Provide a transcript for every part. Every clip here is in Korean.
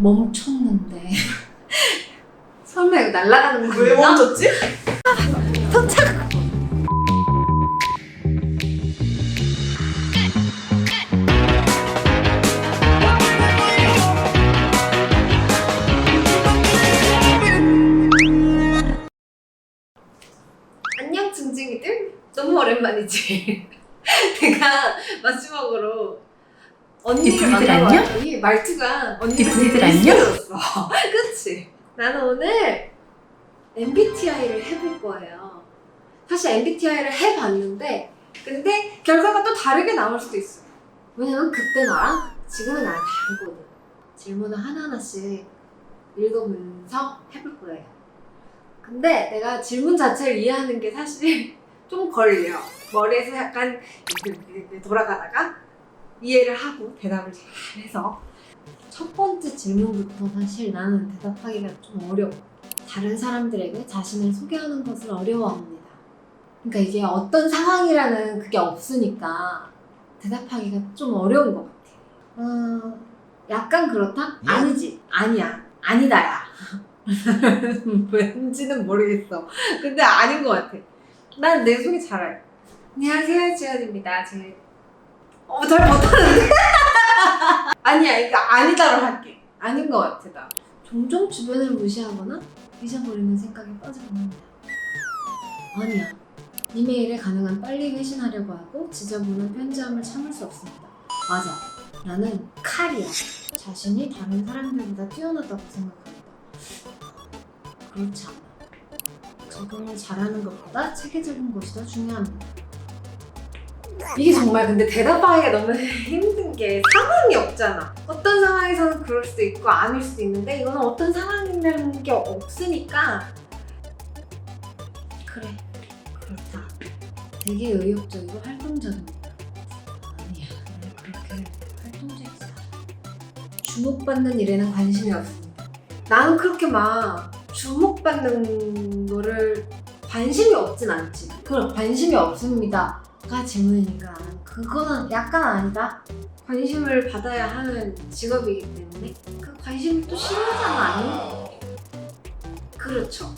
멈췄는데 설마 이거 날아가는 거야? 왜 멈췄지? 도착! 안녕 징징이들? 너무 오랜만이지? 내가 마지막으로 언니를 이쁜이들 안녕? 만나봤더니 말투가 언니를 이쁜이들 되게 안녕? 비슷해졌어. 그치? 나는 오늘 MBTI를 해볼 거예요. 사실 MBTI를 해봤는데 근데 결과가 또 다르게 나올 수도 있어. 왜냐면 그때 나랑 지금은 나랑 다르거든. 질문을 하나하나씩 읽으면서 해볼 거예요. 근데 내가 질문 자체를 이해하는 게 사실 좀 걸려. 머리에서 약간 돌아가다가 이해를 하고 대답을 잘해서 첫 번째 질문부터 사실 나는 대답하기가 좀 어려워. 다른 사람들에게 자신을 소개하는 것을 어려워합니다. 그러니까 이게 어떤 상황이라는 그게 없으니까 대답하기가 좀 어려운 것 같아. 약간 그렇다? 아니지. 아니야. 아니다야. 왠지는 모르겠어. 근데 아닌 것 같아. 난 내 소개 잘해. 안녕하세요, 지연입니다. 잘 못하는데? 아니야, 이거 아니다로 할게. 아닌 것 같아, 나. 종종 주변을 무시하거나 잊어버리는 생각에 빠지곤 합니다. 아니야. 이메일에 가능한 빨리 회신하려고 하고 지저분한 편지함을 참을 수 없습니다. 맞아. 나는 칼이야. 자신이 다른 사람들보다 뛰어나다고 생각합니다. 그렇지 않아. 적응을 잘하는 것보다 체계적인 것이 더 중요합니다. 이게 정말 근데 대답하기가 너무 힘든 게 상황이 없잖아. 어떤 상황에서는 그럴 수도 있고 아닐 수도 있는데 이거는 어떤 상황이라는 게 없으니까 그래, 그렇다. 되게 의욕적이고 활동적입니다. 아니야, 나는 그렇게 활동적이지 않아. 주목받는 일에는 관심이 없습니다. 나는 그렇게 막 주목받는 거를 관심이 없진 않지. 그럼 관심이 없습니다가 질문이니까 그거는 약간 아니다. 관심을 받아야 하는 직업이기 때문에 그 관심을 또 싫어하잖아, 아니? 그렇죠.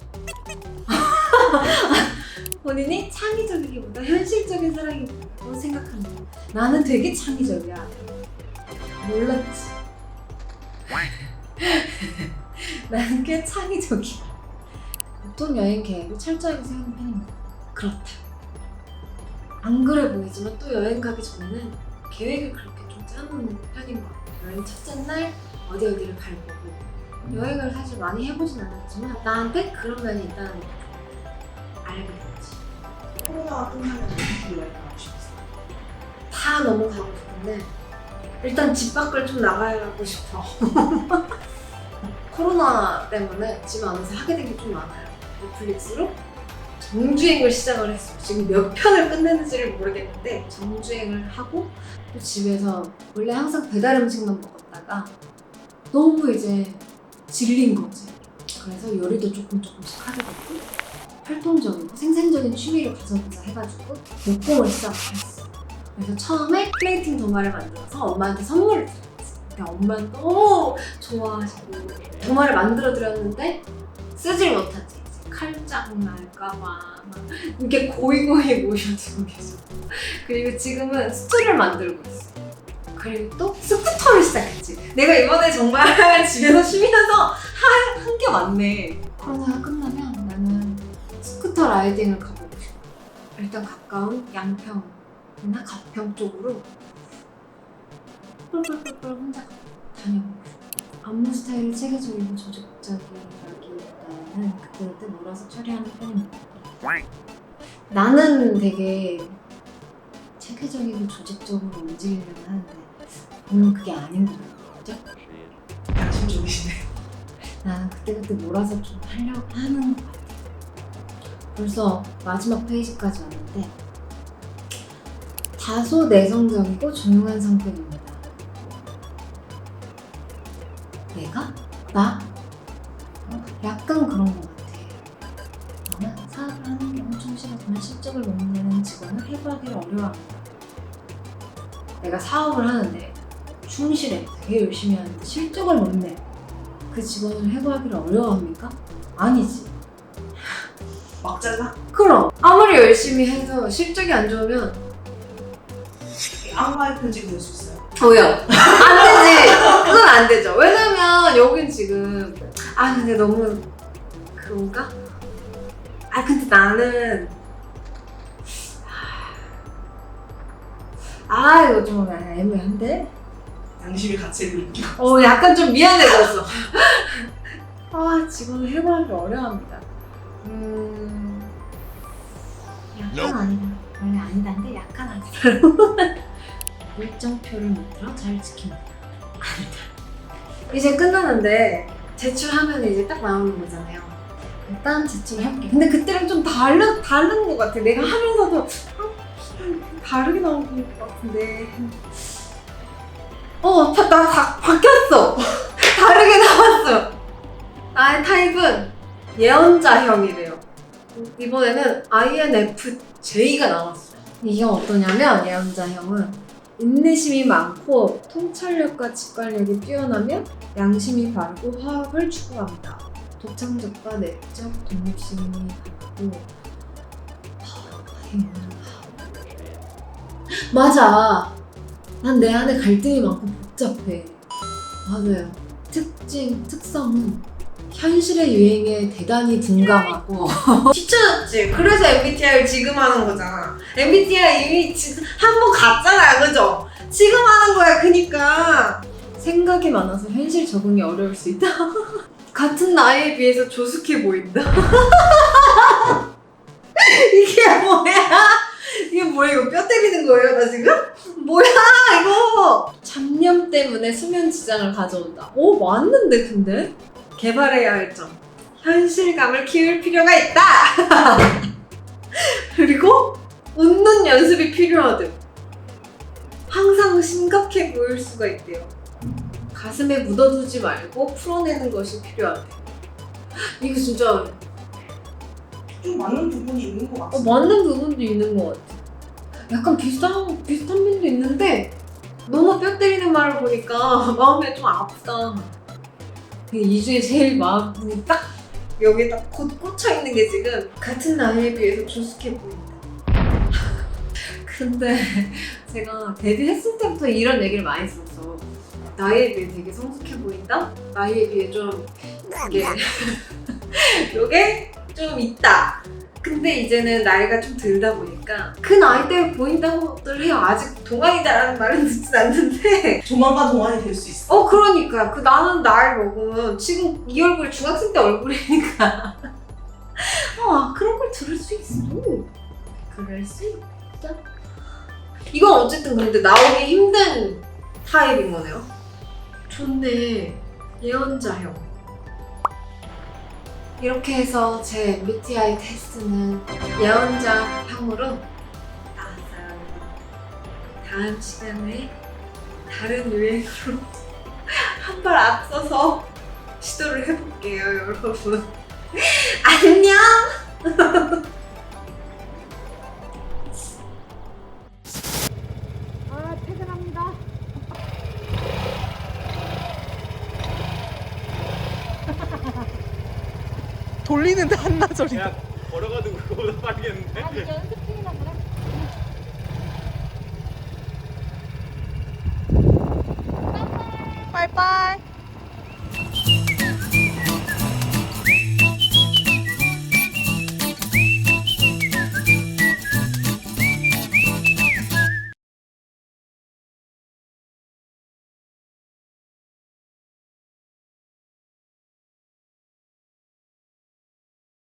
본인이 창의적이기보다 현실적인 사람이라고 생각합니다. 나는 되게 창의적이야. 몰랐지? 나는 꽤 창의적이야. 보통 여행 계획을 철저하게 세우는 편입니다. 그렇다. 안 그래 보이지만 또 여행 가기 전에는 계획을 그렇게 좀 짜놓는 편인 것 같아요. 여행 첫째 날 어디를 갈 거고. 여행을 사실 많이 해보진 않았지만 나한테 그런 면이 있다는 걸 알게 됐지. 코로나가 끝나면 어떻게 여행 가고 싶었어? 다 너무 가고 싶은데 일단 집 밖을 좀 나가고 싶어. 코로나 때문에 집 안에서 하게 된 게 좀 많아요. 넷플릭스로 정주행을 시작을 했어. 지금 몇 편을 끝냈는지를 모르겠는데 정주행을 하고 또 집에서 원래 항상 배달 음식만 먹었다가 너무 이제 질린 거지. 그래서 요리도 조금씩 하게 됐고 활동적이고 생산적인 취미를 가져보자 해가지고 목공을 시작했어. 그래서 처음에 플레이팅 도마를 만들어서 엄마한테 선물을 드렸지. 근데 엄마는 너무 좋아하시고 도마를 만들어 드렸는데 쓰질 못하지. 이제 칼자국 날까봐 막 이렇게 고이고이 모셔두고 계셔. 그리고 지금은 스툴을 만들고 있어. 그리고 또 스쿠터를 시작했지. 내가 이번에 정말 집에서 쉬면서 한 게 많네. 코로나가 끝나면 나는 스쿠터 라이딩을 가보고 싶어. 일단 가까운 양평이나 가평 쪽으로 뿔뿔뿔뿔 혼자 다녀보고 싶어. 안무 스타일이 체계적이고 조직적이라기보다는 그때그때 몰아서 처리하는 편입니다. 나는 되게 체계적이고 조직적으로 움직이려고 하는데 보면 그게 아닌 것 같죠? 양심적이시네. 나는 그때그때 몰아서 좀 하려고 하는 것 같아. 벌써 마지막 페이지까지 왔는데 다소 내성적이고 조용한 성격입니다. 내가? 나? 약간 그런 것 같아. 나는 사업을 하는 게 엄청 싫어지만 실적을 못 내는 직원을 해부하기를 어려워합니다. 내가 사업을 하는데 충실해. 되게 열심히 하는데 실적을 못 내. 그 직원을 해고하기를 어려워합니까? 아니지. 막 잘라? 그럼 아무리 열심히 해서 실적이 안 좋으면 악마의 편지가 될 수 있어요. 왜요? 안 되지. 그건 안 되죠. 왜냐면 여긴 지금 근데 너무 그런가? 근데 나는 이거 좀 애매한데? 양심의 가책을 느끼고. 약간 좀 미안해졌어. 직원을 해고하기 어려워합니다. 약간 아니다. 원래 아니다인데 약간 아니다. 일정표를 만들어 잘 지킵니다. 아니다. 이제 끝나는데 제출하면 이제 딱 나오는 거잖아요. 일단 제출해볼게. 근데 그때랑 좀 다른 것 같아. 내가 하면서도 다르게 나오는 것 같은데. 나 바뀌었어. 다르게 나왔어. 나의 타입은 예언자형이래요. 이번에는 INFJ가 나왔어. 이게 어떠냐면 예언자형은 인내심이 많고 통찰력과 직관력이 뛰어나며 양심이 바르고 화합을 추구합니다. 독창적과 내적 독립심이 강하고 맞아. 난 내 안에 갈등이 많고 복잡해. 맞아요. 특성은 현실의 유행에 대단히 둔감하고 뒤쳐졌지. 그래서 MBTI를 지금 하는 거잖아. MBTI 이미 지금 한 번 갔잖아요. 그죠? 지금 하는 거야. 그니까 생각이 많아서 현실 적응이 어려울 수 있다. 같은 나이에 비해서 조숙해 보인다. 이게 뭐야? 이게 뭐야? 이거 뼈 때리는 거예요? 나 지금? 뭐야 이거? 잡념 때문에 수면 지장을 가져온다. 맞는데 근데? 개발해야 할 점. 현실감을 키울 필요가 있다. 그리고 웃는 연습이 필요하대. 항상 심각해 보일 수가 있대요. 가슴에 묻어두지 말고 풀어내는 것이 필요하대. 이거 진짜 좀 맞는 부분이 있는 것 같아요. 맞는 부분도 있는 것 같아. 약간 비슷한 면도 있는데 너무 뼈 때리는 말을 보니까 마음이 좀 아프다. 이 중에 제일 마음이 딱 여기에 딱 꽂혀 있는 게 지금 같은 나이에 비해서 조숙해 보인다. 근데 제가 데뷔했을 때부터 이런 얘기를 많이 했었어. 나이에 비해 되게 성숙해 보인다? 나이에 비해 좀 요게 좀 있다. 근데 이제는 나이가 좀 들다 보니까 그 나이대에 보인다고들 해요. 아직 동안이다라는 말은 듣진 않는데 조만간 동안이 될 수 있어. 그러니까 나는 나이 먹으면 지금 이 얼굴 중학생 때 얼굴이니까 그런 걸 들을 수 있어. 그럴 수 있어. 이건 어쨌든 근데 나오기 힘든 타입인 거네요. 좋네. 예언자형. 이렇게 해서 제 MBTI 테스트는 예언자형으로 나왔어요. 다음 시간에 다른 유행으로 한 발 앞서서 시도를 해볼게요, 여러분. 안녕! 퇴근합니다. 돌리는데 한나절이. 야, 걸어가도 그거보다 빠르겠는데? 연습 중이라 그래. 빠이빠이.